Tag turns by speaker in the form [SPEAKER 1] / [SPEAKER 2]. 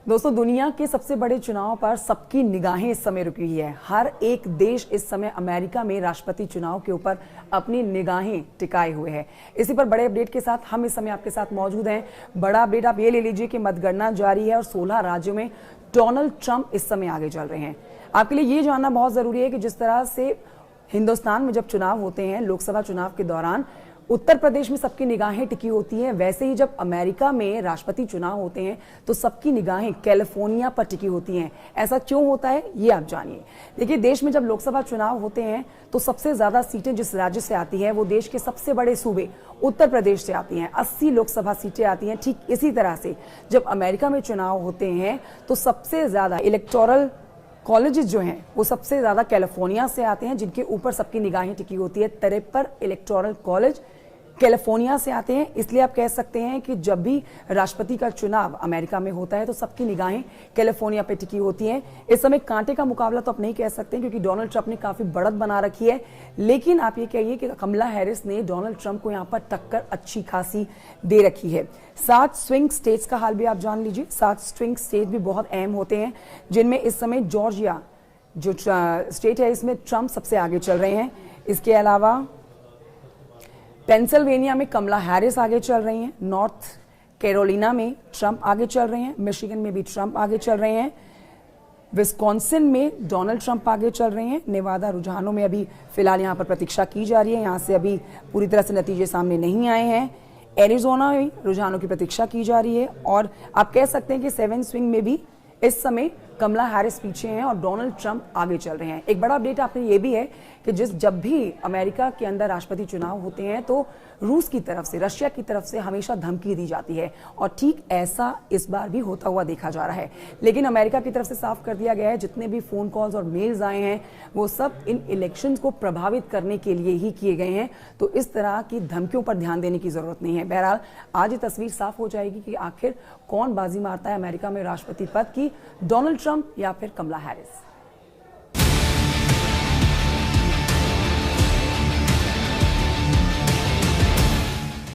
[SPEAKER 1] दोस्तों, दुनिया के सबसे बड़े चुनाव पर सबकी निगाहें इस समय रुकी हुई है। हर एक देश इस समय अमेरिका में राष्ट्रपति चुनाव के ऊपर अपनी निगाहें टिकाए हुए है। इसी पर बड़े अपडेट के साथ हम इस समय आपके साथ मौजूद हैं। बड़ा अपडेट आप ये ले लीजिए कि मतगणना जारी है और 16 राज्यों में डोनाल्ड ट्रंप इस समय आगे चल रहे हैं। आपके लिए ये जानना बहुत जरूरी है कि जिस तरह से हिंदुस्तान में जब चुनाव होते हैं, लोकसभा चुनाव के दौरान उत्तर प्रदेश में सबकी निगाहें टिकी होती हैं, वैसे ही जब अमेरिका में राष्ट्रपति चुनाव होते हैं तो सबकी निगाहें कैलिफोर्निया पर टिकी होती हैं। ऐसा क्यों होता है, ये आप जानिए। देखिए, देश में जब लोकसभा चुनाव होते हैं तो सबसे ज्यादा सीटें जिस राज्य से आती है वो देश के सबसे बड़े सूबे उत्तर प्रदेश से आती हैं। 80 लोकसभा सीटें आती हैं। ठीक इसी तरह से जब अमेरिका में चुनाव होते हैं तो सबसे ज्यादा इलेक्टोरल कॉलेजेस जो हैं वो सबसे ज्यादा कैलिफोर्निया से आते हैं, जिनके ऊपर सबकी निगाहें टिकी होती है। 53 इलेक्टोरल कॉलेज कैलिफोर्निया से आते हैं। इसलिए आप कह सकते हैं कि जब भी राष्ट्रपति का चुनाव अमेरिका में होता है तो सबकी निगाहें कैलिफोर्निया पे टिकी होती हैं। इस समय कांटे का मुकाबला तो आप नहीं कह सकते क्योंकि डोनाल्ड ट्रंप ने काफी बढ़त बना रखी है, लेकिन आप ये कहिए कि कमला हैरिस ने डोनाल्ड ट्रंप को यहाँ पर टक्कर अच्छी खासी दे रखी है। 7 स्विंग स्टेट्स का हाल भी आप जान लीजिए। 7 स्विंग स्टेट भी बहुत अहम होते हैं, जिनमें इस समय जॉर्जिया जो स्टेट है इसमें ट्रंप सबसे आगे चल रहे हैं। इसके अलावा पेंसिल्वेनिया में कमला हैरिस आगे चल रही हैं। नॉर्थ कैरोलिना में ट्रंप आगे चल रहे हैं। मिशिगन में भी ट्रंप आगे चल रहे हैं। विस्कॉन्सिन में डोनाल्ड ट्रंप आगे चल रहे हैं। नेवादा रुझानों में अभी फिलहाल यहां पर प्रतीक्षा की जा रही है, यहां से अभी पूरी तरह से नतीजे सामने नहीं आए हैं। एरिजोना में रुझानों की प्रतीक्षा की जा रही है और आप कह सकते हैं कि 7 स्विंग में भी इस समय कमला हैरिस पीछे हैं और डोनाल्ड ट्रंप आगे चल रहे हैं। एक बड़ा अपडेट आपने ये भी है कि जब भी अमेरिका के अंदर राष्ट्रपति चुनाव होते हैं तो रूस की तरफ से, रशिया की तरफ से हमेशा धमकी दी जाती है और ठीक ऐसा इस बार भी होता हुआ देखा जा रहा है। लेकिन अमेरिका की तरफ से साफ कर दिया गया है जितने भी फोन कॉल्स और मेल्स आए हैं वो सब इन इलेक्शंस को प्रभावित करने के लिए ही किए गए हैं, तो इस तरह की धमकियों पर ध्यान देने की जरूरत नहीं है। बहरहाल आज ये तस्वीर साफ हो जाएगी कि आखिर कौन बाजी मारता है अमेरिका में राष्ट्रपति पद की, डोनाल्ड ट्रंप या फिर कमला हैरिस।